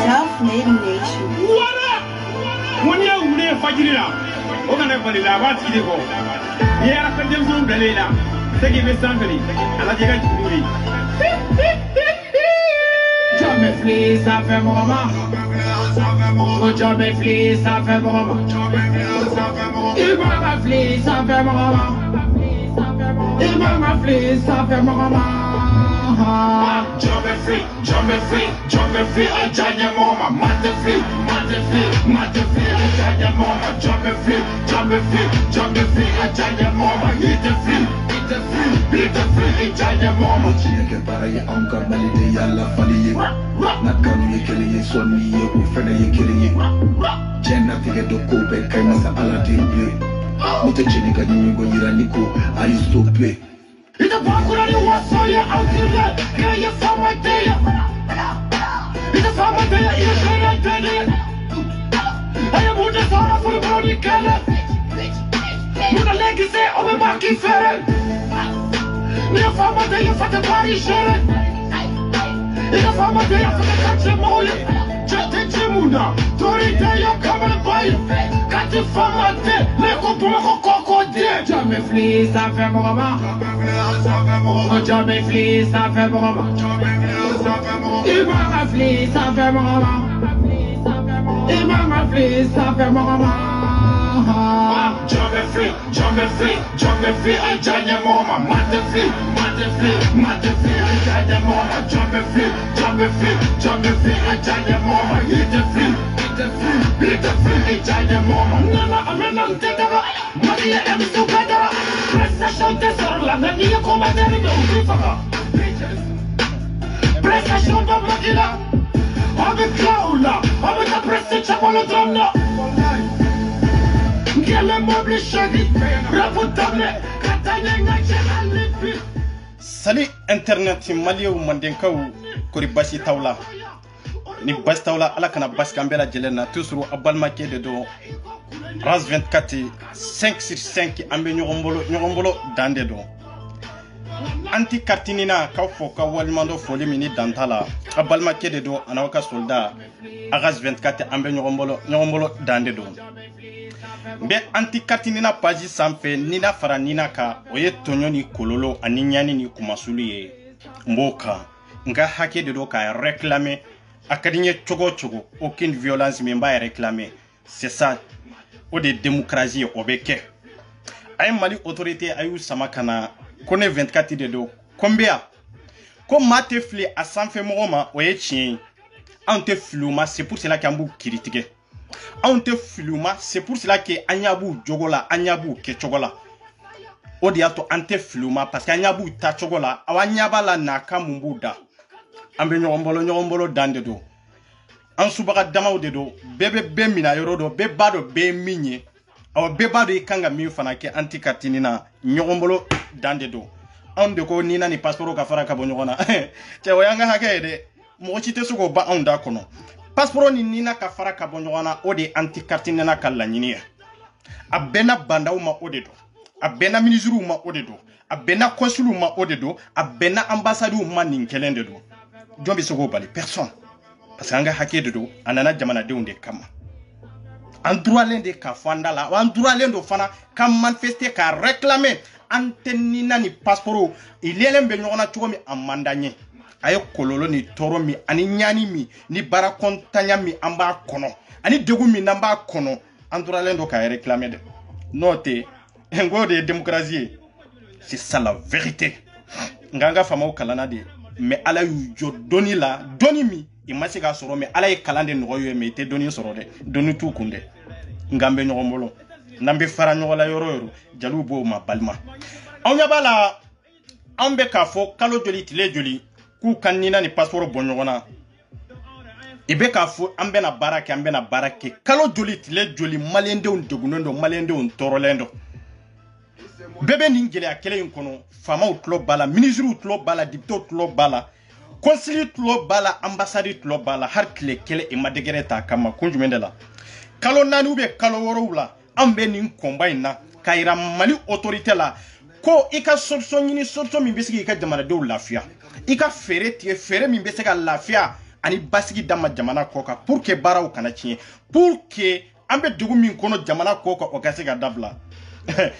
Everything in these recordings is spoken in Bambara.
Self-made nation. What up? When you fajira, ogana balila wati dego. Yera kadem son belela. Segi be sanfeli. Ala jega juri. Jamais fli, ça fait moment. Jamais fli, ça fait moment. Il m'a fli, ça fait moment. Il m'a fli, ça fait moment. Jamais fli, I tell your mama. Mate fli, I tell your mama. Jamais fli, I tell your mama. Eat the fli, I tell your mama. Chieke para ye anka balide yalla fali ye. Nakanu ye kele ye sonni ye ufene ye kele ye. Jenna tige do kobe kai masa ala temple. Mute chini ka nyingo yiraniko I used to play. Ita bakura ni waso ya outile. Yeah, you found my day. Ita found my day. Ita shaya day. Aya muda sara for brody kala. Muda legacy ome maki fere. Ita found my day for the body share. Ita found my day for the country mole. Chate chimuna. Tori day you come and buy. Kati found my day. Leko pumako koko day. Jamais fli, ça fait moment. Jamais fli, ça fait moment. Il m'a fli, ça fait moment. Il m'a fli, ça fait moment. Jamais fli, I tell your mama. Mate fli, I tell your mama. Jamais fli, I tell your mama. Eat the fli, I tell your mama. Nana, I'm not taking it. Maria, I'm so better. Prestation tesor la nania combattere do fifaka. Prestation do makila. Ave klaula, ave ta presse chapolo dronna. Gele mobile shagit, rapotable, katanya ngachela lipi. Salut internet malio mandenkaw kori basi tawla. Ni basi tawla ala kana basi kambela jelena tusuru abalmake de do. RAS 24 5 sur 5 ambe nyogombolo dande do anti kartinina ka fo ka walmando foli mini dantala abalma kede do anawaka soldat RAS 24 ambe nyogombolo dande do be anti kartinina page sampe nina fara nina ka oye tonyo ni kololo ani nyani ni kumasulu ye mboka nga hake de do ka réclamer akadinye chogo aucune violence memba réclamer c'est ça o de démocratie obeke ay mali autorité ayu samakana kone 24 de do combien ko mate fli a sanfe mogoma oye chien ante fluma c'est pour cela qu'ambu critique ante fluma c'est pour cela que anyabu jogola anyabu ke chogola o de ato ante fluma parce que anyabu ta chogola awanyaba la na kamumbuda ambe nyogombolo dande do an subaga damaw de do bebe be mina yoro do be bado be minye aw be bado ikanga mi fana ke anti katinina nyogombolo dande do an de ko nina ni passeport ka fara ka bonyogona te wayanga hake de mo chite sugo ba an da kono passeport ni nina ka fara ka bonyogona o de anti katinina kala nyini abena bandaw ma o de do abena ministru ma o de do abena consul ma o de do abena ambassadeur ma ninkelende do jombi sugo bali personne. Parce que anga hake de do anana jamana de unde kama en droit l'un de ka fandala en droit l'un de fana kam manifester ka réclamer antenina ni passeport il est lembe nyona chomi amandanye ayo kololo ni toro mi ani nyani mi ni bara kontanya mi amba kono ani degu mi namba kono en droit l'un de ka réclamer de note ngo de démocratie c'est ça la vérité nganga fama kalana de mais ala yu jo doni la doni mi imasi ka soro me ala ye kalande no yo me te doni soro de doni tu kunde ngambe nyogombolo nambe fara nyogola yoro jalu bo ma balma awnya bala ambe ka fo kalo joli tile joli ku kanina ni passeport bonyogona ibe ka fo ambe na barake kalo joli tile joli malende on degunondo malende on torolendo bebe ni ngele akele yinkono fama utlo bala ministre utlo bala député utlo bala conseiller utlo bala ambassade utlo bala har kele e madegere ta kama kunjumende la kalo nanu be kalo woro wula ambe ni combine na kaira mali autorité la ko ika solution ni solution mi besigi ka jamana de lafia ika fere tie fere mi besega lafia ani basigi dama jamana koka pour que baraw kana tiɲɛ pour que an bɛ dugu min kɔnɔ jamana koka o ka se ka dabila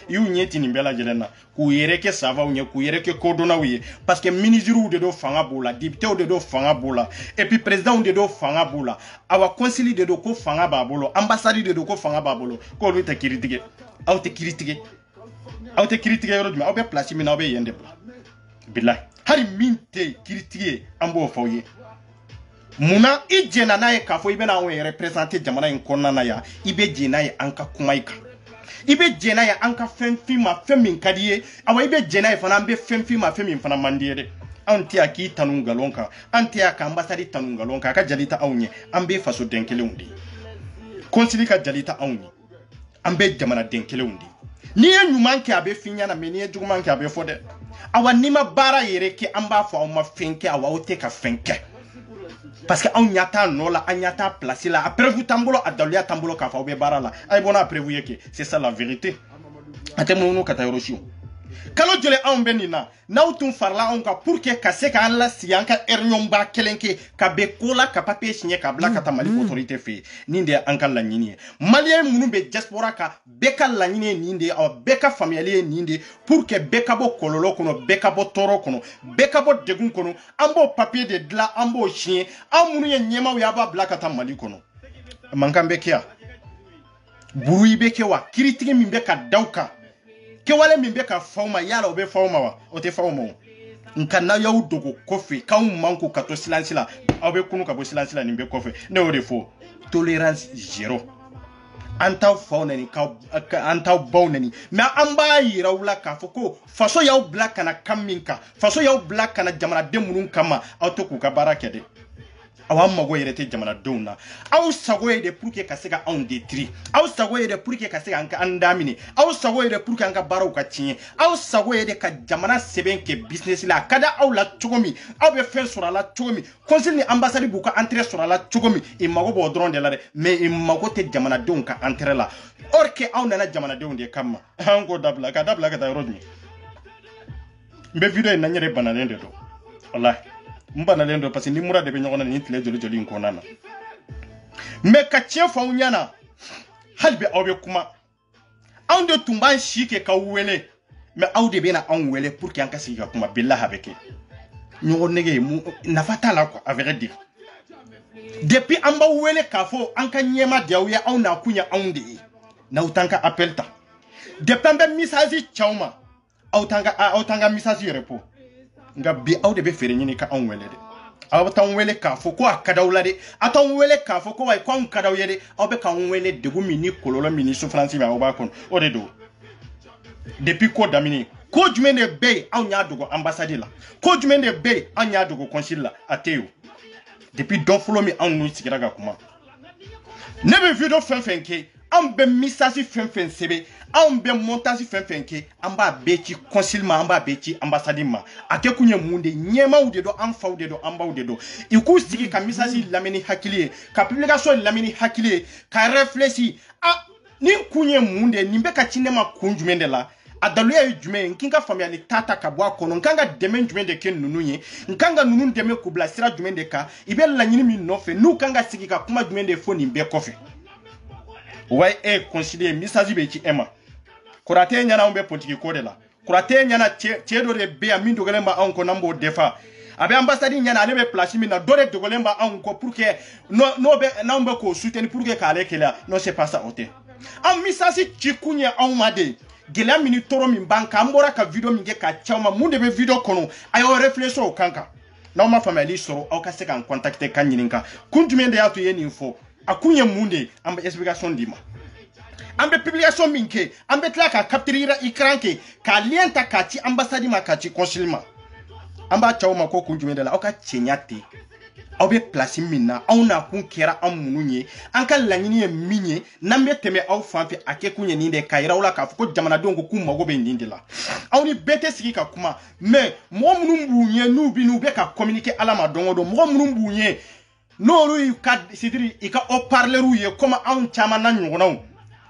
y'u ɲɛ ti nin bɛɛ lajɛlen na k'u yɛrɛ kɛ savaw ɲɛ k'u yɛrɛ kɛ kodɔnnaw ye parce que ministres de do fanga b'u la députés de do fanga b'u la et puis présidents de do fanga b'u la awa conseil de do ko fanga b'a bolo ambassade de do ko fanga b'a bolo k'olu tɛ kiiri tigɛ aw tɛ kiiri tigɛ yɔrɔ jumɛn aw bɛ place min na aw bɛ yen de bila bilahi hali min tɛ kiiri tigɛ ye an b'o fɔ aw ye munna i jɛnna n'a ye k'a fɔ i bɛna anw représenter jamana in kɔnɔna na yan i bɛ jɛn n'a ye an ka kuma i kan i bɛ jɛn n'a ye an ka fɛn f'i ma fɛn min ka di ye awa i bɛ jɛn n'a ye fana an bɛ fɛn f'i ma fɛn min fana man di ye dɛ anw tɛ yan k'i tanu nkalon kan an tɛ yan ka ambassade tanu nkalon kan a ka jali ta anw ye an bɛ fasoden kelenw de ye konsili ka jali ta anw ye an bɛ jamanaden kelenw de ye n'i ye ɲuman kɛ a bɛ f'i ɲɛna mais n'i ye juguman kɛ a bɛ fɔ dɛ awa n'i ma baara yɛrɛ kɛ an b'a fɔ aw ma fɛn kɛ awa aw tɛ ka fɛn kɛ parce que on y a ta nɔ la an y a ta place la a preuve t'an bolo a daluya t'an bolo k'a fɔ aw bɛ baara la a ye bɔ n'a preuve ye kɛ c'est ça la vérité a tɛ munumunu ka taa yɔrɔ si o kalo joli anw bɛ nin na n'aw tun farala anw kan pour que ka se k'an lasigi an ka ɲɔgɔnba kelen kɛ ka bɛn ko la ka papier signer ka bila ka taa Mali autorité fɛ yen nin de ye an ka laɲini ye maliyɛn minnu bɛ diaspora kan bɛɛ ka laɲini ye nin de ye bɛɛ ka faamuyali ye nin de ye pour que bɛɛ ka bɔ kɔlɔlɔ kɔnɔ bɛɛ ka bɔ tɔɔrɔ kɔnɔ bɛɛ ka bɔ degun kɔnɔ an b'o papier de dilan an b'o signer anw minnu ye ɲɛmaaw ye a b'a bila ka taa Mali kɔnɔ mankan bɛ kɛ yan buruyi bɛ kɛ wa kiiritigi min bɛ ka da aw kan kewale min bɛ ka f'aw ma yala o bɛ f'aw ma wa o tɛ f'aw ma o nka n'aw y'aw dogo kɔfɛ k'aw man ko ka to silence la aw bɛ kunu ka bɔ silence la nin bɛ kɔfɛ ne y'o de fɔ tolérance zéro an t'aw faw nani an t'aw baw nani mais an b'a yira aw la k'a fɔ ko faso y'aw bila ka na kan min kan faso y'aw bila ka na jamanaden minnu kama aw tɛ k'u ka baara kɛ dɛ aw an mago yɛrɛ tɛ jamanadenw na aw sago ye de pour que ka se ka anw détruire aw sago ye de pour que ka se ka an damine aw sago ye de pour que an ka baaraw ka tiɲɛ aw sago ye de ka jamana sɛbɛn kɛ business la a ka da aw la cogo min aw bɛ fɛn sɔrɔ a la cogo min conseil ni ambassade b'u ka entrée sɔrɔ a la cogo min i mago b'o dɔrɔn de la dɛ mais i mago tɛ jamanadenw ka entrée la or que aw nana jamanadenw de kama an k'o dabila ka dabila ka taa yɔrɔ jumɛn n bɛ video in na n yɛrɛ banalen de don wallahi n banalen don parce que ni mura de bɛ ɲɔgɔn na nin tile joli joli in kɔnɔna na mais ka tiɲɛ fɔ aw ɲɛna hali bi aw bɛ kuma anw de tun b'an si kɛ k'aw wele mais aw de bɛna anw wele pour que an ka sigi ka kuma billahi a bɛ kɛ ɲɔgɔn nege nafa t'a la quoi à vrai dire depuis an b'aw wele k'a fɔ an ka ɲɛma de aw ye aw n'a kun ye anw de ye n'aw t'an ka appel ta depuis an bɛ message ci aw ma aw t'an ka message yɛrɛ po nga bi aw de be fere ɲini ka anw wele de aw t'an wele k'a fɔ ko a ka d'aw la de a t'an wele k'a fɔ ko ayi ko anw ka d'aw ye de aw bɛ k'an wele degun min ni kɔlɔlɔ min ni souffrance min aw b'a kɔnɔ o de don depuis ko daminɛ ko jumɛn de bɛ yen anw y'a dogo ambassade la ko jumɛn de bɛ yen anw y'a dogo consul la a tɛ yen depuis dɔn fɔlɔ min anw n'u sigira ka kuma ne bɛ video fɛn fɛn kɛ anw bɛ message fɛn fɛn sɛbɛn anw bɛ montage fɛn fɛn kɛ an b'a bɛɛ ci consul ma an b'a bɛɛ ci ambassade ma a kɛ kun ye mun de ɲɛmaaw de don an faw de don an baw de don i k'u sigi ka message lamɛn ni hakili ye ka publication lamɛn ni hakili ye ka réfléchir nin kun ye mun de nin bɛ ka ci ne ma kun jumɛn de la a daluya ye jumɛn ye n kin ka faamuyali ta ka bɔ a kɔnɔ n kan ka dɛmɛ jumɛn de kɛ ninnu ye n kan ka ninnu dɛmɛ k'u bila sira jumɛn de kan i bɛ laɲini min nɔfɛ n'u kan ka sigi ka kuma jumɛn de fɔ nin bɛɛ kɔfɛ wa considéré message bɛ ci e ma kurate ɲana anw bɛ politique ko de la kurate ɲana cɛ dɔ de bɛ yan min dogolen bɛ anw kɔ n'an b'o defa a bɛ ambassade ɲana ale bɛ place min na dɔ de dogolen bɛ anw kɔ pour que n'anw bɛ k'o soutenir pour que k'ale kɛlɛya non c'est pas ça o tɛ an message ci kun ye anw ma de gɛlɛya min ni tɔɔrɔ min b'an kan an bɔra ka video min kɛ k'a ci aw ma mun de bɛ video kɔnɔ a y'aw réfléchir o kan kan n'aw ma faamuyali sɔrɔ aw ka se k'an contacter ka ɲininka kun jumɛn de y'a to i ye nin fɔ a kun ye mun de ye an bɛ explication d'i ma an bɛ publication min kɛ an bɛ tila ka capturer écran kɛ ka lien ta k'a ci ambassade ma k'a ci consul ma an b'a caw ma ko kun jumɛn de la aw ka cɛɲa tɛ aw bɛ place min na aw n'a kun kɛra an minnu ye an ka laɲini ye min ye n'an bɛ tɛmɛ aw fan fɛ a kɛ kun ye nin de k'a yira aw la k'a fɔ ko jamanadenw ko k'u mago bɛ nin de la aw ni bɛɛ tɛ sigi ka kuma mais mɔgɔ minnu b'u ye n'u bɛ ka communiquer ala ma don o don mɔgɔ minnu b'u ye n'olu ka sidiri i ka haut-parleurs ye comme anw caman na ɲɔgɔnnaw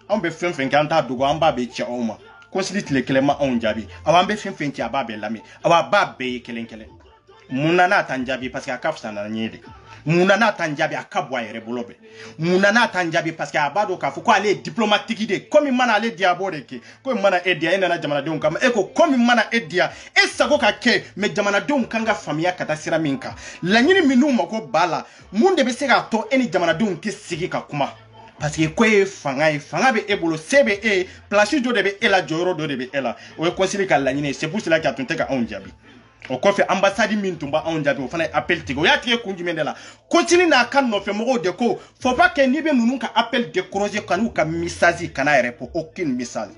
anw bɛ fɛn fɛn kɛ an t'a dogo an b'a bɛɛ ci aw ma consul tile kelen ma anw jaabi aw an bɛ fɛn fɛn kɛ a b'a bɛɛ lamɛn aw a b'a bɛɛ ye kelen kelen munana tanjabi parce que akafsa na nyede munana tanjabi akabwa yere bolobe munana tanjabi parce que abado ka fuko ale diplomatique de comme mana ale diabore ke comme mana edia ina na jamana don kama eko comme mana edia esago ka ke me jamana don kanga famia kata sira minka lanyini minu mako bala munde be se ga to eni jamana don ke sigi ka kuma parce que quoi fanga be ebolo sebe e place do de be ela joro do de be ela o conseiller ka lanyini c'est pour cela qu'il a tunte ka onjabi o kofe ambassade min tumba on jabi o fana appel tigo ya tie kunjumende la continue na kan no fe mo de ko faut pas que ni be nunu ka appel décrocher kanu ka message kana repo aucun message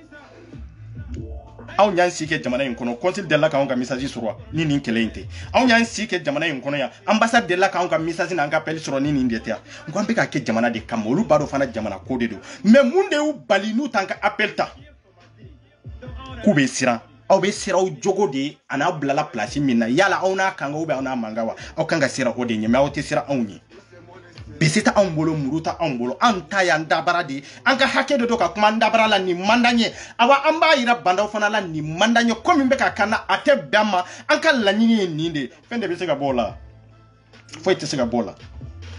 aw nyan sike jamana yin kono consul de la ka on ka message sur ni nin kelente aw nyan sike jamana yin kono ya ambassade de la ka on ka message na ka appel sur ni nin detia ngwa mbe ka ke jamana de kamolu bado fana jamana ko de do mais munde u bali nu tanka appel ta kube sira aw be sira o jogo de ana blala place minna yala awna kanga ube awna mangawa aw kanga sira o de nyame aw te sira awni besita ambolo muruta ambolo anta ya ndabara de anka hake de doka kuma ndabara la ni mandanye awa amba ira banda fana la ni mandanye komi mbeka kana ate bama anka la nyini ninde fende besega bola foi te sega bola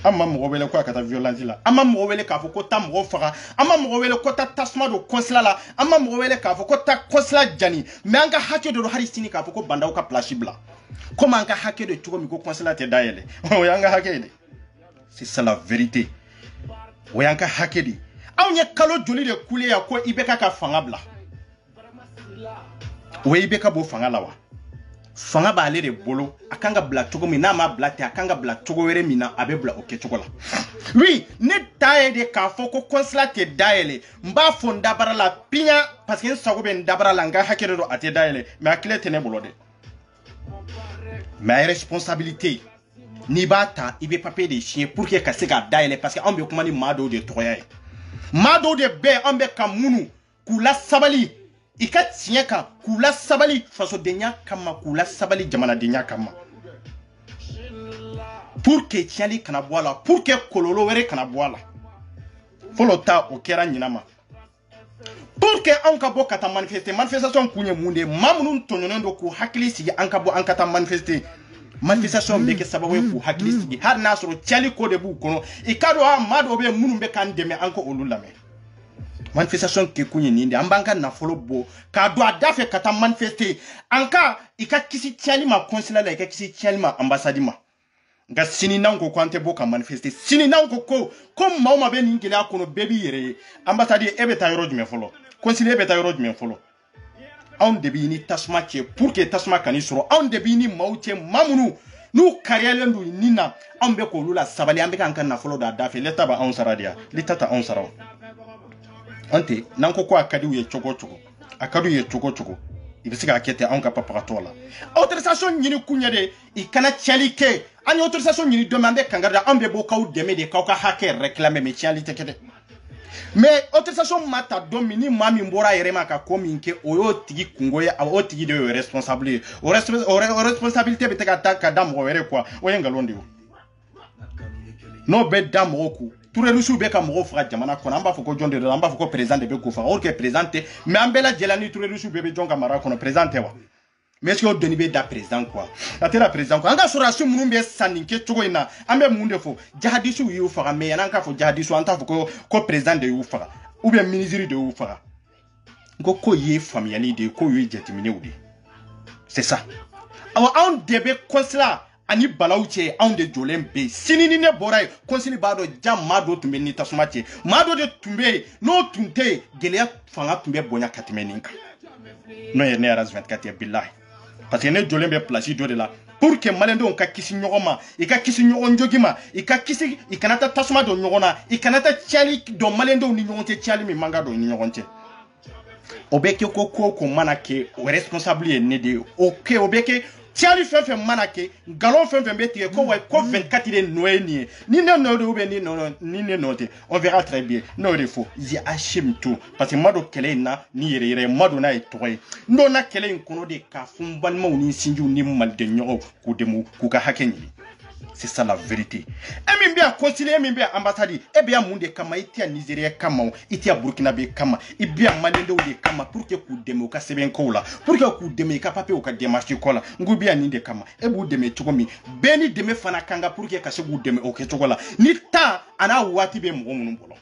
amma mo wele ko akata violence la amma mo wele ka foko ta mo fara amma mo wele ko ta tasma do consulat la amma mo wele ka foko ta consulat jani me anga hake do hari sini ka foko banda ka plashibla comme anga hake de tuko mi ko consulat te dayele o yanga hake de c'est ça la vérité o yanga hake de awnya kalo joli de kule ya ko ibeka ka fangabla o ibeka bo fangala wa fanga ba ale de bolo akanga bla togo mi na ma bla te akanga bla togo were mi na abe bla oke togo la oui ne taye de ka foko consulat te daele mba fonda bara la pinya parce que sago ben dabara la nga hakere do ate daele mais akile tene bolo de mais responsabilité ni bata ibe papier de chien pour que ka se ga daele parce que on be kuma ni mado de toya mado de be on be kamunu kula sabali ika tinyaka kula sabali faso denya kama kula sabali jamana denya kama pour que tiali kana boala pour que kololo were kana boala folota o kera nyinama pour que anka bo kata manifestation kunye munde mamunun tonyondo ku hakili sigi anka bo anka ta manifestation be ke sababu ku hakili sigi har nasro tiali ko de bu kono ikado amado be munun be kan deme anko olulame manifestation ke kunye ninde ambanga na follow bo ka do adafe kata manifester anka ika kisi tiali ma consulat la ika kisi tiali ma ambassade ma nga sini nanko kwante bo ka manifester sini nanko ko comme mauma be ningile akono bebi yere ambassade ebe ta yoro jume folo consulat ebe ta yoro jume folo on debi ni tasma ke pour que tasma kani soro on debi ni mauche mamunu nu karialendu nina on be ko lula sabali ambe kan na folo da adafe leta ba on saradia litata on saraw ante nanko ko akadi ye chogo akadu ye chogo ibisiga akete anka papa tola autorisation nyini kunyade ikana chalike ani autorisation nyini demande kangarda ambe bo kaw deme de kaw ka hake réclamer me chalite kede mais autorisation mata domini mami mbora yerema ka kominke oyo tigi kungoya o tigi de responsable o responsabilité beteka taka dam were quoi oyenga londi no be dam roku touré rusu be ka mo fra jamana ko namba foko jonde namba foko président de be ko fa or que présenté mais ambela jelani touré rusu be jonga mara ko présenté wa mais est-ce que doni be da président quoi atela président ko anga sura su munumbe saninke togo ina ambe munde fo jahadisu yu fa mais yanka fo jahadisu anta foko ko président de yu fa ou bien ministre de yu fa ko ye famille de ko yu jetimine wudi c'est ça awa on debe consulat ani balauche on de jolembe sinini ne boray konsili bado jam mado tumbe ni tasumate mado de tumbe no tunte gelea fanga tumbe bonya katimeninka no ye ne ras 24 ya billahi parce que ne jolembe place do de la pour que malendo on ka kisi nyogoma ika kisi nyogon jogima ika kisi ikanata tasuma do nyogona ikanata chali do malendo ni nyogonte chali mi manga do ni nyogonte obeke ko manake o responsable ne de ok obeke tiali fefe manake galon fefe beti ko way ko 24 de noeni ni ne no do be ni no ni ne note on verra très bien no refo zi ashim tout parce que mado kele na ni yere mado na etoy ndo na kele nkono de ka fumban ma ni sinju ni mal de nyogo ku demu ku ka hakenyi C'est ça la vérité. Et même bien concilier, même bien ambassade, et bien monde kama, itia Nigeria kama, itia Burkinabe kama, et bien Malendo de kama, pour que vous démocratie c'est bien kola, pour que vous démocratie capable ou que démarche kola, ngubia ni de kama, et vous démé tukomi, beni démé fana kanga pour que kache vous démé ok tukola, ni ta ana wati be mo munumbolo.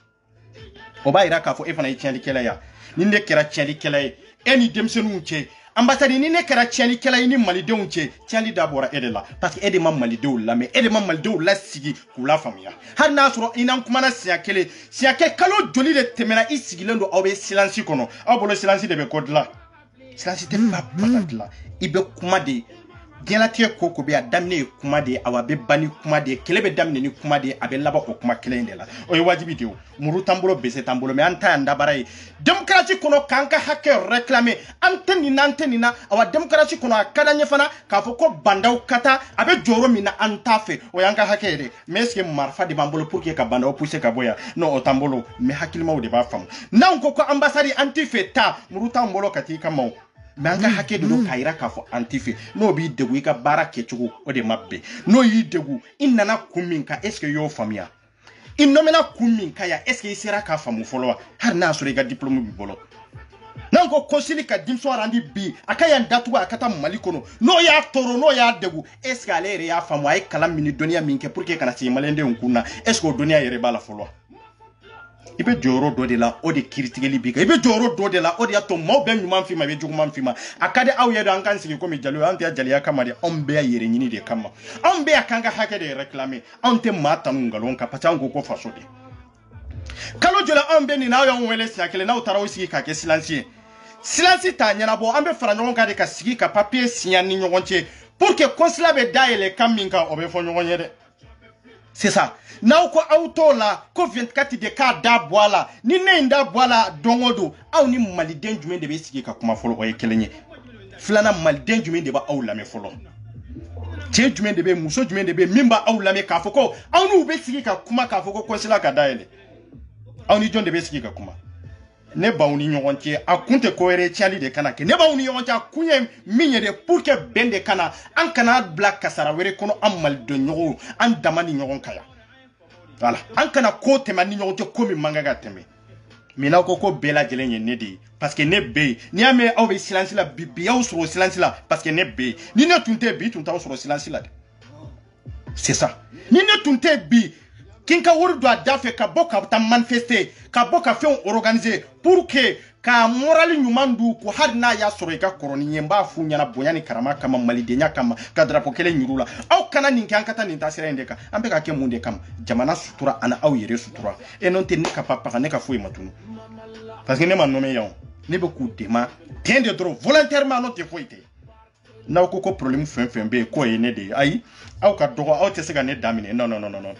Oba ira kafo e fana itia kela ya, ni ne kera tia kela e, eni demsenu unche. Ambassade ni ne kera tiani kela ni malidenw cɛ tiani dabora ede la parce que ede ma malidenw la mais ede ma malidenw la sigi k'u la faamuya hali n'a sɔrɔ inan kumana siɲɛ kɛ kalo joli de tɛmɛna i sigilen don aw bɛ silence kɔnɔ aw bolo silence de bɛ ko dilan silence tɛ fa baga dilan i bɛ kuma de diɲɛlatigɛ ko ko bɛ a daminɛ ye kuma de awa bɛ ban ni kuma de kɛlɛ bɛ daminɛ ni kuma de a bɛ laban o kuma kelen de la o ye wajibi de ye muru t'an bolo bese t'an bolo mais an ta yan dabara ye démocratie kɔnɔ k'an ka hakɛ réclamer an tɛ nin na awa démocratie kɔnɔ a ka d'an ye fana k'a fɔ ko bandaw ka taa a bɛ jɔyɔrɔ min na an t'a fɛ o y'an ka hakɛ ye dɛ mais est ce que marifa de b'an bolo pour que ka bandaw pousser ka bɔ yan non o t'an bolo mais hakilimaw de b'a faamu n'anw ko ko ambassade an t'i fɛ taa muru t'an bolo ka t'i kama o mais an ka hakɛ de don k'a yira k'a fɔ an t'i fɛ n'o b'i degun i ka baara kɛcogo o de ma bɛn n'o y'i degun i nana kun min kan est ce que i y'o faamuya i nomina kun min ka ya est ce que i sera k'a faamu fɔlɔ wa hali n'a sɔrɔ i ka diplôme b'i bolo n'an ko concile ka denmisɛnw randi bi a ka yan datugu a ka taa Mali kɔnɔ n'o y'a tɔɔrɔ n'o y'a degun est ce que ale yɛrɛ y'a faamu a ye kalan min ni dɔnniya min kɛ pour que kana sigi maliyɛndenw kun na est ce que o dɔnniya yɛrɛ b'a la fɔlɔ wa i bɛ jɔyɔrɔ dɔ de la o de kiritigɛli b'i kan i bɛ jɔyɔrɔ dɔ de la o de y'a to maaw bɛ ɲuman f'i ma i bɛ juguman f'i ma a ka di aw ye de an k'an sigi komi jeliw an tɛ jeliya kama de anw bɛ yɛrɛ ɲini de kama anw bɛ k'an ka hakɛ de réclamer anw tɛ maa tanu nkalon kan parce que anw ko faso de kalo joli anw bɛ nin n'aw y'anw wele siɲɛ kelen n'aw taara aw sigi k'a kɛ silence ye silence t'a ɲɛnabɔ an bɛ fara ɲɔgɔn kan de ka sigi ka papier signer ni ɲɔgɔn cɛ pour que consulat bɛ dayɛlɛ kan min kan o bɛ fɔ ɲɔgɔn ye dɛ c'est ça n'aw ko aw t'o la ko 24 de k'a da bɔ a la ni ne in da bɔ a la don o don aw ni maliden jumɛn de bɛ sigi ka kuma fɔlɔ o ye kelen ye filanan maliden jumɛn de b'aw lamɛn fɔlɔ cɛ jumɛn de bɛ muso jumɛn de bɛ min b'aw lamɛn k'a fɔ ko aw n'u bɛ sigi ka kuma k'a fɔ ko consulat ka dayɛlɛ aw ni jɔn de bɛ sigi ka kuma ne b'aw ni ɲɔgɔn cɛ a kun tɛ ko wɛrɛ tiɲɛli de kana kɛ ne b'aw ni ɲɔgɔn cɛ a kun ye min ye de pour que bɛn de kana an kana bila kasara wɛrɛ kɔnɔ an malidenw ɲɔgɔn an dama ni ɲɔgɔn kan yan voilà an kana ko tɛmɛ ni ɲɔgɔn cɛ ko min man kan ka tɛmɛ mais n'aw ko bɛɛ lajɛlen ye ne de ye parce que ne bɛ yen n'i y'a mɛn aw bɛ silence la bi y'aw sɔrɔ silence la parce que ne bɛ yen ni ne tun tɛ bi tun t'aw sɔrɔ silence la dɛ c'est ça ni ne tun tɛ bi kin ka wari don a da fɛ ka bɔ ka taa manifester ka bɔ ka fɛnw organiser pour que ka morali ɲuman d'u ko hali n'a y'a sɔrɔ i ka kɔrɔ ni ye n b'a f'u ɲɛna bonya ni karama kama malidenya kama ka drapeau kelen yir'u la aw kana nin kɛ an ka taa nin taasira in de kan an bɛ ka kɛ mun de kama jamana sutura ani aw yɛrɛ sutura et non tɛ ne ka papaga ne ka foyi ma tunu parce que ne ma nommé yan ne bɛ k'u dema den de dɔrɔn volontairement n'o tɛ foyi tɛ n'aw ko problème fɛn fɛn bɛ yen k'o ye ne de ye ayi aw ka dɔgɔ aw tɛ se ka ne daminɛ non non non non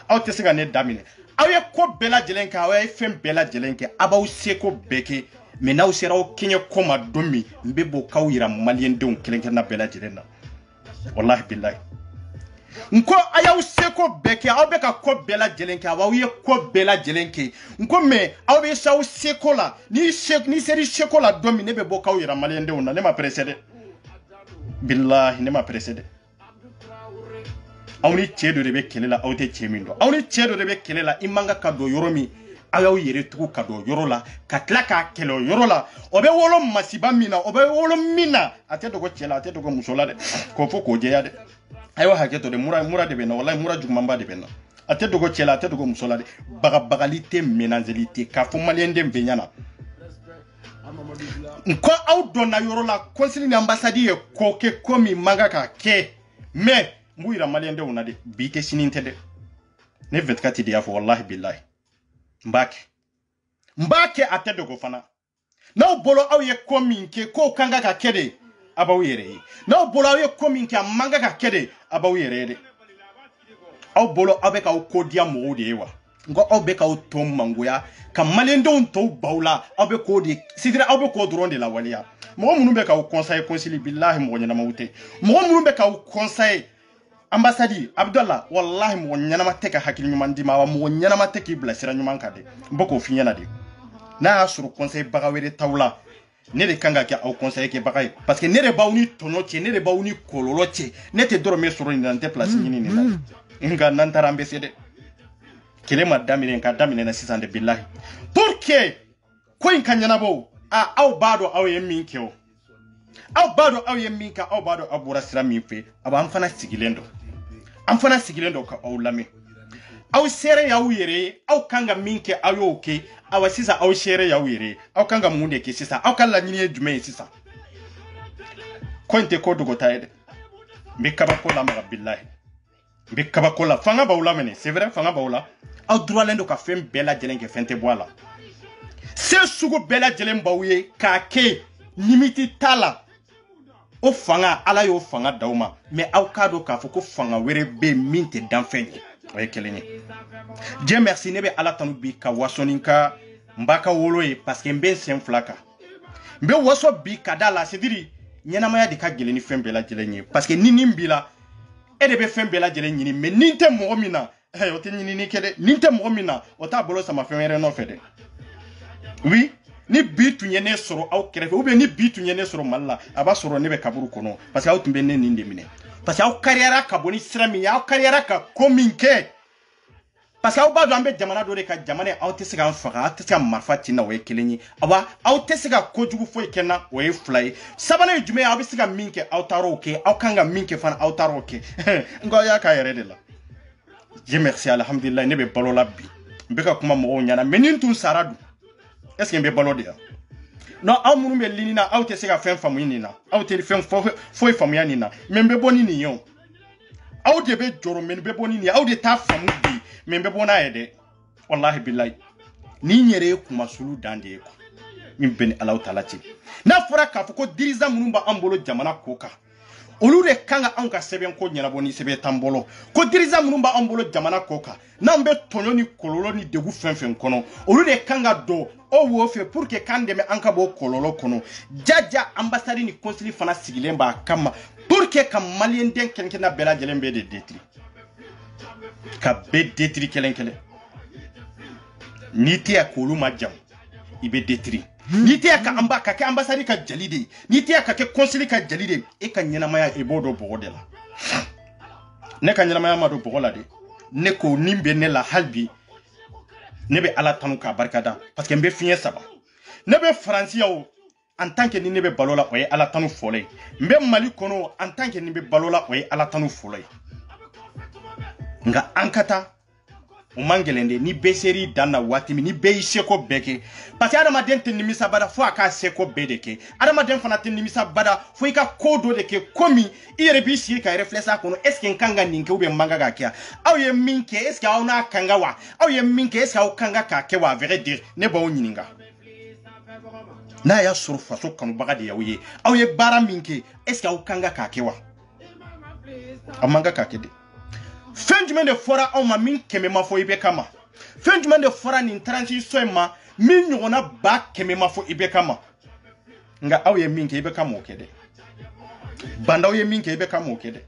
aw tɛ se ka ne daminɛ aw ye ko bɛɛ lajɛlen kɛ aw ye fɛn bɛɛ lajɛlen kɛ a b'aw seko bɛɛ kɛ mais n'aw sera aw kɛɲɛ ko ma don min n bɛ bɔ k'aw yira maliyɛndenw kelen-kelenna bɛɛ lajɛlen na wallahi billahi n ko a y'aw seko bɛɛ kɛ aw bɛ ka ko bɛɛ lajɛlen kɛ aw ye ko bɛɛ lajɛlen kɛ n ko mais aw bɛ se aw seko la ni seri seko la don min ne bɛ bɔ k'aw yira maliyɛndenw na ne ma pressé dɛ billahi ne ma pressé dɛ aw ni cɛ dɔ de bɛ kɛlɛ la aw tɛ cɛ min dɔn aw ni cɛ dɔ de bɛ kɛlɛ la i man ka don yɔrɔ min aw y'aw yɛrɛ tugu ka don yɔrɔ la ka tila k'a kɛlɛ o yɔrɔ la o bɛ wolo masiba min na o bɛ wolo min na a tɛ dogo cɛ la a tɛ dogo muso la dɛ k'o fɔ k'o jɛya dɛ a y'o hakɛ to dɛ mura de bɛ na walahi mura jugumanba de bɛ na a tɛ dogo cɛ la a tɛ dogo muso la dɛ bagabagali tɛ ménageli tɛ k'a fɔ maliyɛnden bɛɛ ɲɛna ko aw donna yɔrɔ la consul ni ambassade ye ko kɛ ko min man kan ka kɛ mais n b'u yira maliyɛndenw na dɛ bi tɛ sini tɛ dɛ ne 24 de y'a fɔ wallahi billahi n b'a kɛ a tɛ dogo fana n'aw bolo aw ye ko min kɛ k'o kan ka kɛ de a b'aw yɛrɛ ye n'aw bolo aw ye ko min kɛ a man kan ka kɛ de a b'aw yɛrɛ ye dɛ aw bolo aw bɛ k'aw ko diya mɔgɔw de ye wa n ko aw bɛ k'aw tɔ mangoya ka maliyɛndenw tɔw baw la aw bɛ k'o de c'est-à-dire aw bɛ k'o dɔrɔn de lawaleya mɔgɔ minnu bɛ k'aw conseiller concile billahi mɔgɔ ɲɛnamaw tɛ mɔgɔ minnu bɛ k'aw conseiller ambassade Abdallah wallahi mɔgɔ ɲɛnama tɛ ka hakili ɲuman d'i ma wa mɔgɔ ɲɛnama tɛ k'i bilasira ɲuman kan dɛ n bɛ k'o f'i ɲɛna de n'a y'a sɔrɔ conseil baga wɛrɛ t'aw la ne de kan ka kɛ aw conseil kɛbaga ye parce que ne de b'aw ni tɔɲɔ cɛ ne de b'aw ni kɔlɔlɔ cɛ ne tɛ dɔrɔmɛ sɔrɔ nin na n tɛ place ɲini nin na nga nantara ambesede kele ma damine ka damine na sisan de billahi porque ko in kanyanabo a aw bado aw yemin keo aw bado aw yemin ka aw bado abura sira min fe aba am fana sigilendo ka aw lame aw sere yaw yere aw kanga minke ayo ke aw sisa aw sere yaw yere aw kanga munde ke sisa aw kala nyine jume sisa ko inte ko dogo tayede mbe kaba ko la ma billahi mbe kaba ko la fanga bawla mene c'est vrai fanga bawla aw droit lendo ka fem bela jelen ke fente boala se sugo bela jelen bawye ka ke limiti tala o fanga ala yo fanga dawma mais aw kado ka foko fanga were be minte danfenye o yekelenye Dieu merci nebe ala tanu bi ka wasoninka mbaka woloye parce que mbe sen flaka mbe waso bi kadala c'est dire nyana maya de ka geleni fem bela jelenye parce que nini mbila e de be fem bela jelenye mais ninte mo mina o te nini kede ninte mo mina o ta bolo sama femere no fede oui ni bitu nyene soro aw krefe ou bien ni bitu nyene soro malla aba soro nebe kaburu kono parce que aw tumbe ne ninde mine parce que aw carrière ka boni srami aw carrière ka kominke parce que aw ba do ambe jamana do de ka jamana aw te siga faga aw te siga marfati na we kelenyi awa aw te siga kojugu foi kenna we fly sabana jume aw be siga minke aw taro ke aw kanga minke fan aw taro ke ngo ya ka yere de la je merci alhamdulillah nebe balola bi mbeka kuma mo nyana menin tun saradu est-ce que mbe balo de non aw munu be linina aw te siga fen famu nina aw te fen foi famu ya nina membe boni ni yon aw de be joro membe boni ni aw de ta famu bi membe bona ede wallahi billahi ni nyere kuma sulu dande ko min ben Allah taala ci na fura ka foko diriza munu ba ambolo jamana koka olu de kanga an ka seben ko nyana boni sebe tambolo ko diriza munu ba ambolo jamana koka na mbe tonyo ni kololo ni degu fenfen kono olu de kanga do o wo fe pour que kandeme anka bo kololo kono jaja ambassade ni consul fana sigilemba kama pour que kam malien den kenkena bela jelembe de detri ka be detri kelenkele niti ya kolu majam ibe detri niti ya ka amba ka ke ambassade ka jalide niti ya ka ke consul ka jalide e ka nyina maya e bodo bogodela ne ka nyina maya ma do bogola de ne ko nimbe ne la halbi nebe ala tanu ka barkada parce que mbe fiye saba nebe français o en tant que ni nebe balola o ye ala tanu folay mbe mali kono en tant que ni be balola o ye ala tanu folay nga ankata o mangelende ni beseri danna watimi ni be seko beke parce que adama den tin nimisa bada fo aka seko bedeke adama den fana tin nimisa bada fo ika kodo de ke komi ire bi si ka reflexa kono est ce que kanga ninke ube manga ga kia aw ye minke est ce que aw na kanga wa aw ye minke est ce que aw kanga ka ke wa vrai dire ne ba onyininga na ya suru faso kanu baga de yawe aw ye bara minke est ce que aw kanga ka ke wa amanga ka ke de fenjumen de fora aw ma min keme ma fo ibe kama fenjumen de fora ni transition ma min nyona ba keme ma fo ibe kama nga aw ye minke ibe kama okede bandaw ye minke ibe kama okede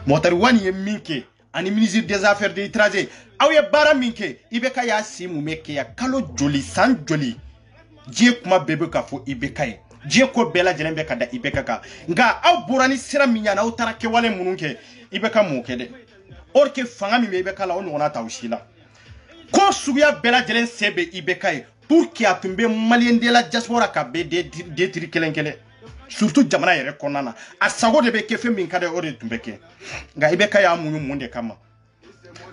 motari wani ye minke ani ministre des affaires de l'étranger aw ye bara minke ibe ka ya simu meke ya kalo joli san joli je kuma bebe ka fo ibe kai je ko bela jelembe ka da ibe kaka nga aw burani sira minyana aw tarake wale mununke ibe ka mokede orke fanga mi ibe kala on wona tawshila ko suya bela jelen sebe ibe kai pour que atumbe malien de la diaspora ka be de tri kelenkele surtout jamana yere konana asago de be ke fe min kade ore tumbeke nga ibe kai amunyu munde kama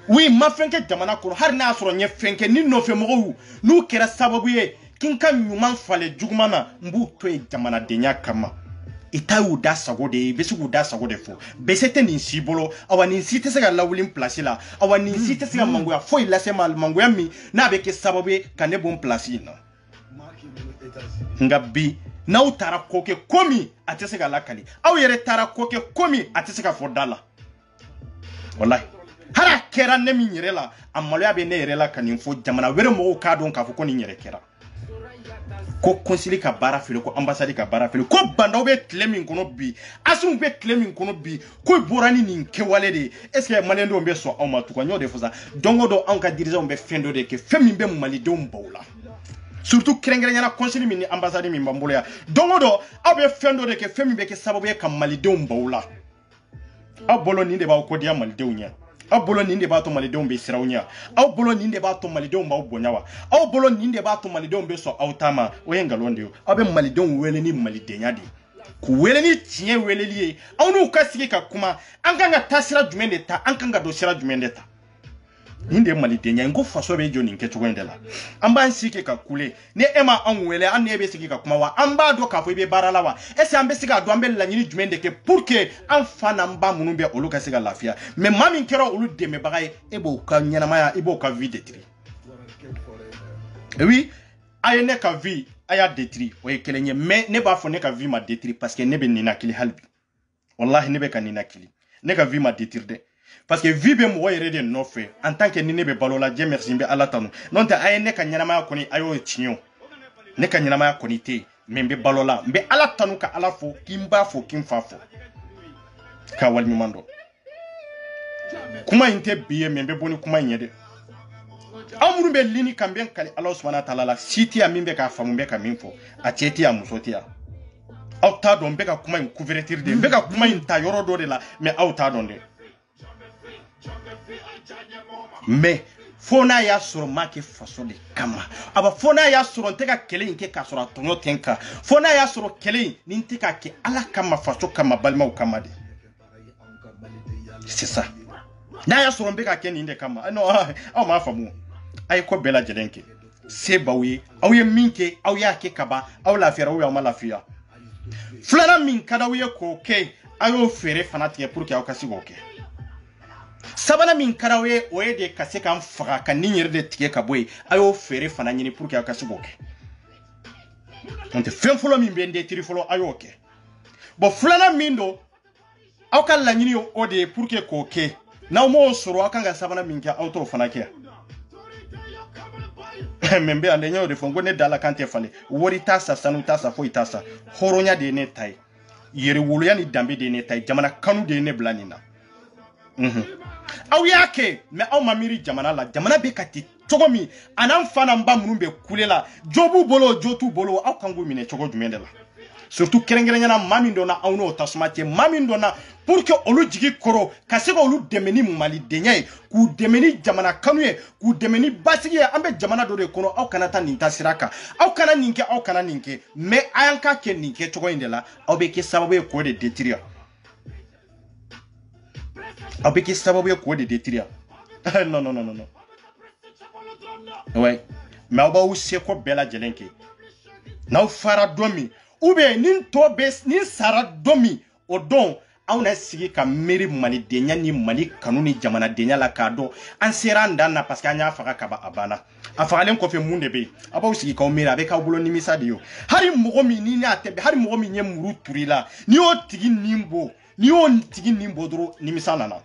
oui ma fenke jamana ko har na asoro nye fenke ni no fe mo nu kera sababu ye kinka nyuman fale jugumana mbu to e jamana denya kama itawu da sago de besugu da sago de fo besete ni sibolo awani site sega lawulin place la awani site sega mangoya fo ila sema mangoya mi na be ke sababu ka ne bon place ina ngabi na utara koke komi atesega lakali aw yere tara koke komi atesega fodala wallahi hara kera ne mi nyerela amalo abe ne yerela kanin fo jamana were mo ka don ka fo ko ni nyere kera ko consul ka bara fele ko ambassade ka bara fele ko banda be claiming kono bi asum be claiming kono bi ko borani ni kewale de est ce que malendo be so awma to ko nyode fosa dongo do an ka dirigeant be fendo de ke femi be mali de mbawla surtout krengere nyana consul min ambassade min bambulo ya dongo do abe fendo de ke femi be ke sababu e kam mali de mbawla abolo ni de ba ko dia mali de unya aw bolo nin de b'a to malidenw bɛ siraw ɲɛ aw bolo nin de b'a to malidenw b'aw bonya wa aw bolo nin de b'a to malidenw bɛ sɔn aw ta ma o ye ngalon de ye aw bɛ malidenw wele ni malidenya de k'u wele ni tiɲɛ weleli ye aw n'u ka sigi ka kuma an kan ka taa sira jumɛn de ta an kan ka don sira jumɛn de ta nin de malidenya n ko faso bɛ jɔ nin kɛcogo in de la an b'an sigi ka kule ni e ma an wele an ne bɛ sigi ka kuma wa an b'a dɔn k'a fɔ i bɛ baara la wa est-ce que an bɛ se k'a dɔn an bɛ laɲini jumɛn de kɛ pour que an fa n'an ba minnu bɛ olu ka se ka lafiya mais maa min kɛra olu dɛmɛbaga ye e b'o ka ɲɛnamaya i b'o ka vie détruire oui a ye ne ka vie a y'a détruire o ye kelen ye mais ne b'a fɔ ne ka vie ma détruire parce que ne bɛ ninakili hali bi wallahi ne bɛ ka ninakili ne ka vie ma détruire dɛ parce que vie bɛ mɔgɔ yɛrɛ de nɔfɛ en tant que ni ne bɛ balo la Dieu merci n bɛ Ala tanu n'o tɛ a ye ne ka ɲɛnamaya kɔni a y'o tiɲɛ o ne ka ɲɛnamaya kɔni tɛ yen mais n bɛ balo la n bɛ Ala tanu ka Ala fo k'i n ba fo k'i n fa fo k'a waleɲuman dɔn kuma in tɛ bi ye mais n bɛ bɔ ni kuma in ye dɛ aw minnu bɛ lini kan n bɛ n kali Ala subahana taala la si tɛ yan min bɛ k'a faamu n bɛ ka min fɔ a cɛ tɛ yan muso tɛ yan aw t'a dɔn n bɛ ka kuma in couverture de n bɛ ka kuma in ta yɔrɔ dɔ de la mais aw t'a dɔn dɛ mais fo n'a y'a sɔrɔ maa kɛ faso de kama a ba fo n'a y'a sɔrɔ n tɛ ka kɛlɛ in kɛ k'a sɔrɔ a tɔɲɔ tɛ n kan fo n'a y'a sɔrɔ kɛlɛ in ni n tɛ k'a kɛ Ala kama faso kama balimaw kama de c'est ça n'a y'a sɔrɔ n bɛ ka kɛ nin de kama non aw m'a faamu a ye ko bɛɛ lajɛlen kɛ se b'aw ye aw ye min kɛ aw y'a kɛ kaban aw lafiyara ou aw ma lafiya filanan min ka d'aw ye k'o kɛ a y'o feere fana tigɛ pour que aw ka se k'o kɛ sabanan min ka d'aw ye o ye de ka se k'an faga ka nin yɛrɛ de tigɛ ka bɔ yen a y'o feere fana ɲini pour que aw ka se k'o kɛ n'o tɛ fɛn fɔlɔ min bɛ n détruire fɔlɔ a y'o kɛ bon filanan min don aw ka laɲini ye o de ye pour que k'o kɛ n'aw m'o sɔrɔ aw kan ka sabanan min kɛ aw t'o fana kɛ mais n bɛ yan de n y'o de fɔ n ko ne dala kan tɛ falen wari t'a sa sanu t'a sa foyi t'a sa hɔrɔnya de ye ne ta ye yɛrɛwoloya ni danbe de ye ne ta ye jamana kanu de ye ne bila nin na aw y'a kɛ mais aw ma miiri jamana la jamana bɛ ka ten cogo min a n'an fa n'an ba minnu bɛ kule la jo b'u bolo jo t'u bolo aw kan k'u minɛ cogo jumɛn de la surtout kɛrɛnkɛrɛnyana maa min dɔnna aw n'o tasuma cɛ maa min dɔnna pour que olu jigi kɔrɔ ka se k'olu dɛmɛ ni malidenya ye k'u dɛmɛ ni jamana kanu ye k'u dɛmɛ ni basigi ye an bɛ jamana dɔ de kɔnɔ aw kana taa nin ta sira kan aw kana nin kɛ aw kana nin kɛ mais a y'an ka kɛ nin kɛ cogo in de la aw bɛ kɛ sababu ye k'o de détruire aw bɛ kɛ sababu ye k'o de détruire non non non non ouais mais aw b'aw seko bɛɛ lajɛlen kɛ n'aw fara don min ou bien nin tɔ bɛ nin sara don min o don aw na sigi ka miiri malidenya ni mali kanu ni jamanadenya la k'a dɔn an sera an dan na parce que an y'a faga ka ban a banna a fagalen kɔfɛ mun de bɛ yen a b'aw sigi k'aw miiri a bɛ k'aw bolo nimisa de ye hali mɔgɔ min ni n'a tɛ hali mɔgɔ min ye muru turu i la n'i y'o tigi nin bɔ dɔrɔn nimisa nana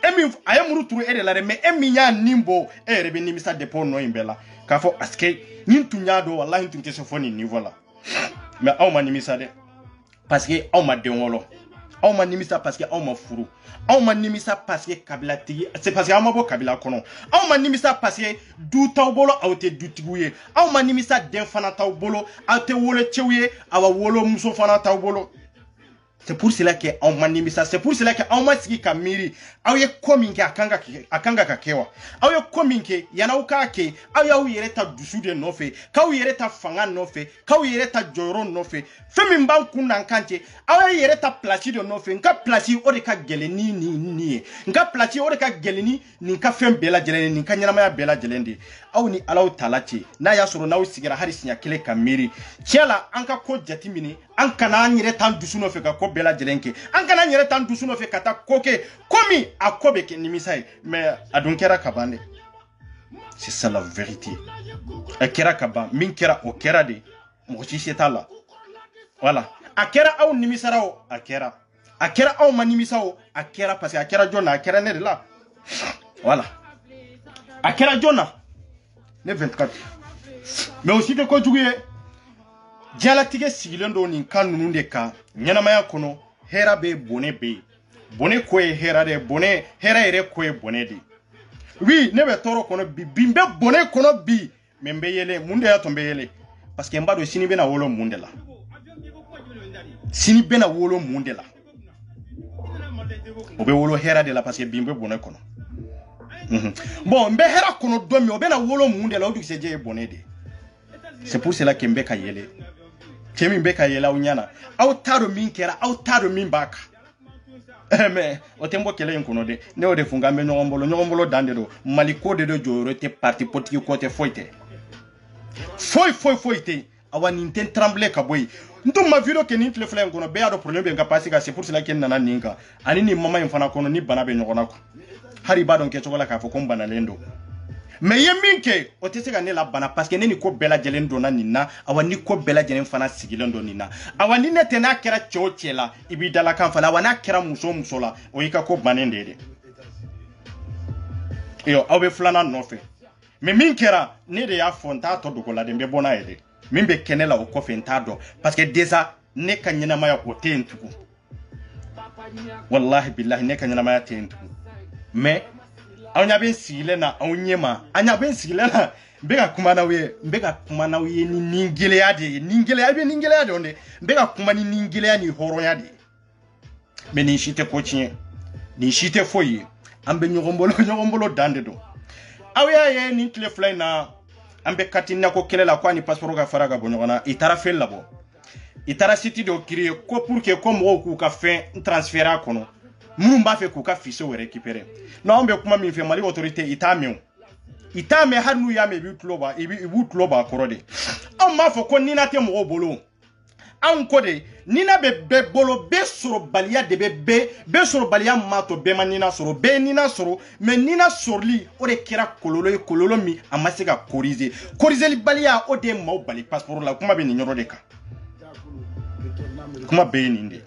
e min a ye muru turu e de la dɛ mais e min y'a nin bɔ e yɛrɛ bɛ nimisa depuis o nɔ in bɛɛ la k'a fɔ est-ce que nin tun y'a dɔn walahi n tun tɛ se fɔ nin niveau la mais aw ma nimisa dɛ parce que aw ma den wolo aw ma nimisa parce que aw ma furu aw ma nimisa parce que kabila tigi c'est parce que aw ma bɔ kabila kɔnɔ aw ma nimisa parce que du t'aw bolo aw tɛ dutigiw ye aw ma nimisa den fana t'aw bolo aw tɛ wolo cɛw ye aw wolo muso fana t'aw bolo c'est pour cela que aw ma nimisa c'est pour cela que aw ma sigi ka miiri aw ye ko min kɛ a kan ka kɛ wa aw ye ko min kɛ yan'aw k'a kɛ aw y'aw yɛrɛ ta dusu de nɔfɛ k'aw yɛrɛ ta fanga nɔfɛ k'aw yɛrɛ ta jɔyɔrɔ nɔfɛ fɛn min b'an kun n'an kan cɛ aw ye yɛrɛ ta place de nɔfɛ n ka place o de ka gɛlɛn ni nin ye n ka place o de ka gɛlɛn ni nin ka fɛn bɛɛ lajɛlen ye nin ka ɲɛnamaya bɛɛ lajɛlen de aw ni Alaw tala cɛ n'a y'a sɔrɔ n'aw sigira hali siɲɛ kelen ka miiri tiɲɛ la an ka ko jate minɛ an kana an yɛrɛ t'an dusu nɔfɛ ka ko bɛɛ lajɛlen kɛ an kana an yɛrɛ t'an dusu nɔfɛ ka taa ko kɛ ko min a ko bɛ kɛ nimisa ye mais a dun kɛra ka ban dɛ c'est ça la vérité a kɛra ka ban min kɛra o kɛra de mɔgɔ si se t'a la voilà a kɛra aw nimisara o a kɛra aw ma nimisa o a kɛra parce que a kɛra jɔn na a kɛra ne de la voilà a kɛra jɔn na ne 24 mais o si tɛ kojugu ye diɲɛlatigɛ sigilen don nin kan ninnu de kan ɲɛnamaya kɔnɔ hɛrɛ bɛ yen bɔnɛ bɛ yen bɔnɛ ko ye hɛrɛ de ye hɛrɛ yɛrɛ ko ye bɔnɛ de ye oui ne bɛ tɔɔrɔ kɔnɔ bi n bɛ bɔnɛ kɔnɔ bi mais n bɛ yɛlɛ mun de y'a to n bɛ yɛlɛ parce que n b'a dɔn sini bɛna wolo mun de la sini bɛna wolo mun de la o bɛ wolo hɛrɛ de la parce que bi n bɛ bɔnɛ kɔnɔ Bon, mbe hera kono domi obena wolo munde la odu seje bonede. C'est pour cela que mbe ka yele. Kemi mbe ka yela unyana. Au taro min kera, au taro min baka. Mais otembo kele nkono de ne ode funga me nyogombolo dande do maliko de do joro te parti politique côté foite. Foite. Awa ninten tremble ka boy. Nto ma video ke ni telefone nkono be ado problème be ngapasi ka c'est pour cela que nana ninka. Ani ni mama infana kono ni bana be nyogona ko. Hari ba don ke chokola ka fo ko bana lendo. Mais yeminke otese ga ne la bana parce que ne ni ko bela jelen dona nina awa ni ko bela jelen fana sigilen do nina awa ni nete na kera chochela ibi dala kan fala wana kera muso la o yika ko banende de yo awe flana nofe mais min kera ne de ya fonta to do ko la de be bona ede min be kenela o ko fenta do parce que déjà ne kanyina maya ko tentuku wallahi billahi ne kanyina maya tentuku mais anya ben silena onyema anya ben silena mbega kumana we ni ningile yade onde mbega kumani ningile ya ni horo yade me ni shite kochie ni shite foyi ambe nyogombolo dande do awya ye ni telefone na ambe katina ko kelela kwa ni passeport ga faraga bonyona itara fel labo itara siti do kiri ko pour que comme o ku ka fin transfert kono mumba fe ku ka fiche o récupérer non be kuma mi fe mali autorité itame hanu ya me bi tloba korode on ma fo ko nina te mo bolo an ko de nina be bolo be soro balia de be soro balia mato be manina soro be nina soro mais nina sorli o de kira kololo mi amasega corriger li balia o de mo bali passeport la kuma be ni nyoro de ka kuma be ni ndi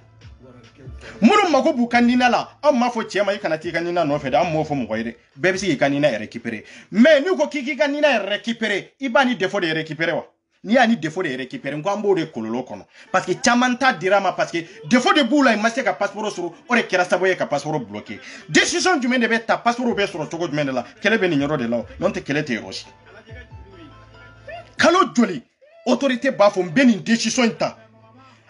munu mako bukanina la am ma fo chema yikana ti kanina no feda am mo fo mo koyde bebsi kanina récupérer mais ni ko kiki kanina récupérer ibani défaut de récupérer wa ni ani défaut de récupérer ngambo de kololo kono parce que chamanta dirama parce que défaut de boula imase ka passeport suru ore kera saboye ka passeport bloqué décision du mende beta passeport be suru togo du mende la kele be ni nyoro de la non te kele te rosi kalo joli autorité bafo mbeni décision ta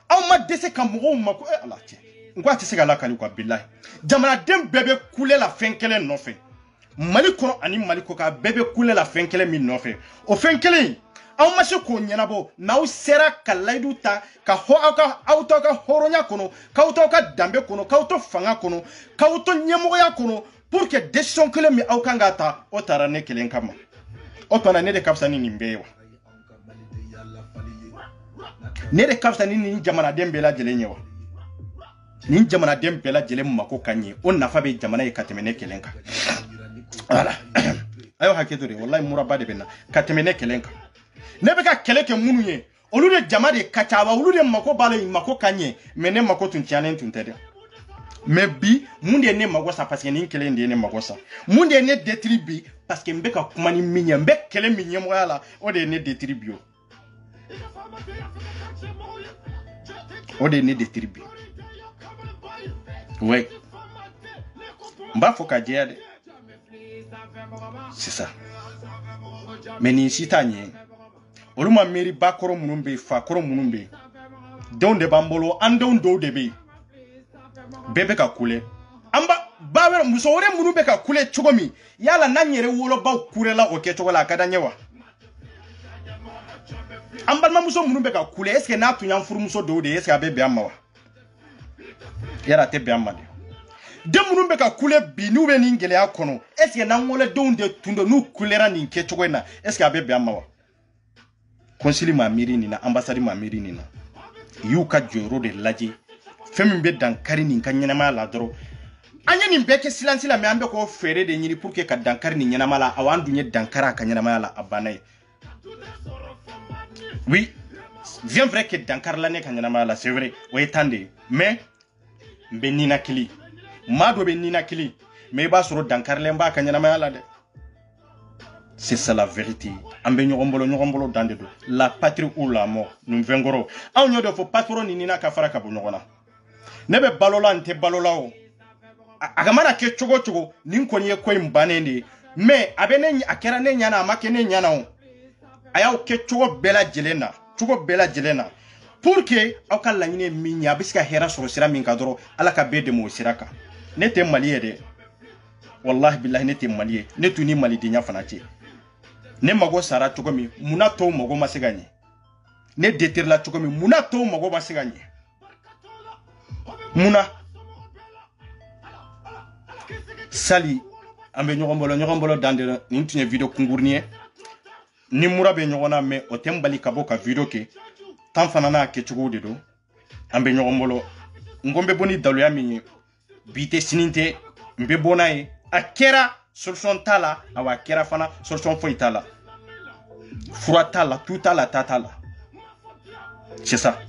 aw ma dese ka mo mako ala ti ngwa ti sega la kali kwa billahi jamana dem bebe kule la fenkele nofe mali kono ani mali ko ka bebe kule la fenkele mi nofe o fenkele aw ma se ko nyanabo na o sera kalaidu ta ka ho aka auto ka horonya kono ka auto ka dambe kono ka auto fanga kono ka auto nyemo ya kono pour que décision kele mi aw kanga ta o tara ne kelen kama o tona ne de kapsani ni mbewa ne de kapsani ni jamana dem bela jele nyewa ni jamana dem bela jele mako kanye on nafa be jamana e katemene kelenka voilà ayo hakedore wallahi muraba de benna katemene kelenka nebe ka keleke munu ye olu de jama de kachawa olu de mako bale mako kanye mene mako tuntianen tuntede mais bi munde ne magosa parce que ni kele ndie ne magosa munde ne détribi parce que mbeka kumani minya mbe kele minya moyala o de ne détribio o de ne détribi ouais mba foka jede c'est ça mais ni sitanye oluma meri bakoro munumbe fa koro munumbe donde bambolo andon do debe bebe ka kule amba bawe musore munumbe ka kule chogomi yala nanyere wolo ba kurela oke chogola kadanyewa amba mamuso munumbe ka kule est-ce que na tunya furu muso do de est-ce que bebe amawa yara te be amade de munumbe ka kule bi nu be ningele akono est-ce que na ngole donde tundo nu kulera ninke chogona est-ce que bebe amawa Consili ma miri nina ambassade ma miri nina yuka joro de laji femi be dankari ni kanyana mala doro anya ni beke silence la me ambe ko fere de nyini pour que ka dankari ni nyana mala awandu nye dankara kanyana mala abanaye oui bien vrai que dankar la ne kanyana mala c'est vrai way tande mais be nina kili mado be nina kili mais ba soro dankar le mba kanyana mala de c'est ça la vérité. Ambe nyogombolo dande do. La patrie ou la mort. Nous vengoro. A onyo de fo patron ni nina kafara kabu nyogona. Nebe balola nte balola o. Agamana ke chogo ninko nye kwe mbanende. Me abene akera ne nyana amake ne nyana o. Aya o ke chogo bela jelena. Chogo bela jelena. Pour que auka la nyine minya biska hera soro sira minkadoro ala ka bede mo siraka. Nete maliye de. wallahi billahi ne te mali ne tuni mali de nya fana ce ne mago sara cogo mi muna to mago ma se gagner ne déter la cogo mi muna to mago ma se gagner muna sali ambe ñogon bolo dande ni tunye video kungurniye ni mura be ñogona me o tembali kabo ka video ke tan fanana ke cogo de do ambe ñogon bolo ngombe boni daluya mi bite sininte mbe bonaye akera solution tala awa kera fana solution foi tala fura tala tout tala tatala c'est ça.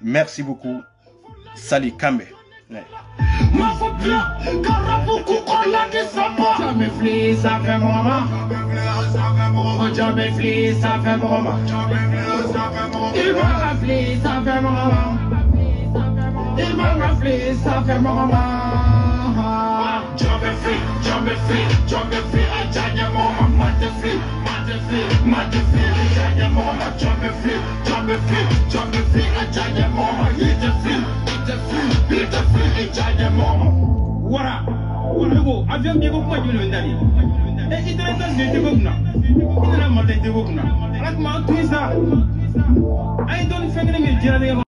Merci beaucoup Sali Kambe. Ma fopia, Karabuku, Kolani Sama. Jamais fli, ça fait moment. Jamais fli, ça fait moment. Il m'a raflé, ça fait moment. Il m'a raflé, ça fait moment. Jamais fli, à Janya Mama. Mate fli, à Janya Mama. Jamais fli, à Janya Mama. Il te fli. Wara, Lugo, avion Diego Pajulu Dali. Et il doit être de Gogna. Il n'a pas de Gogna. Like my twista. I don't think any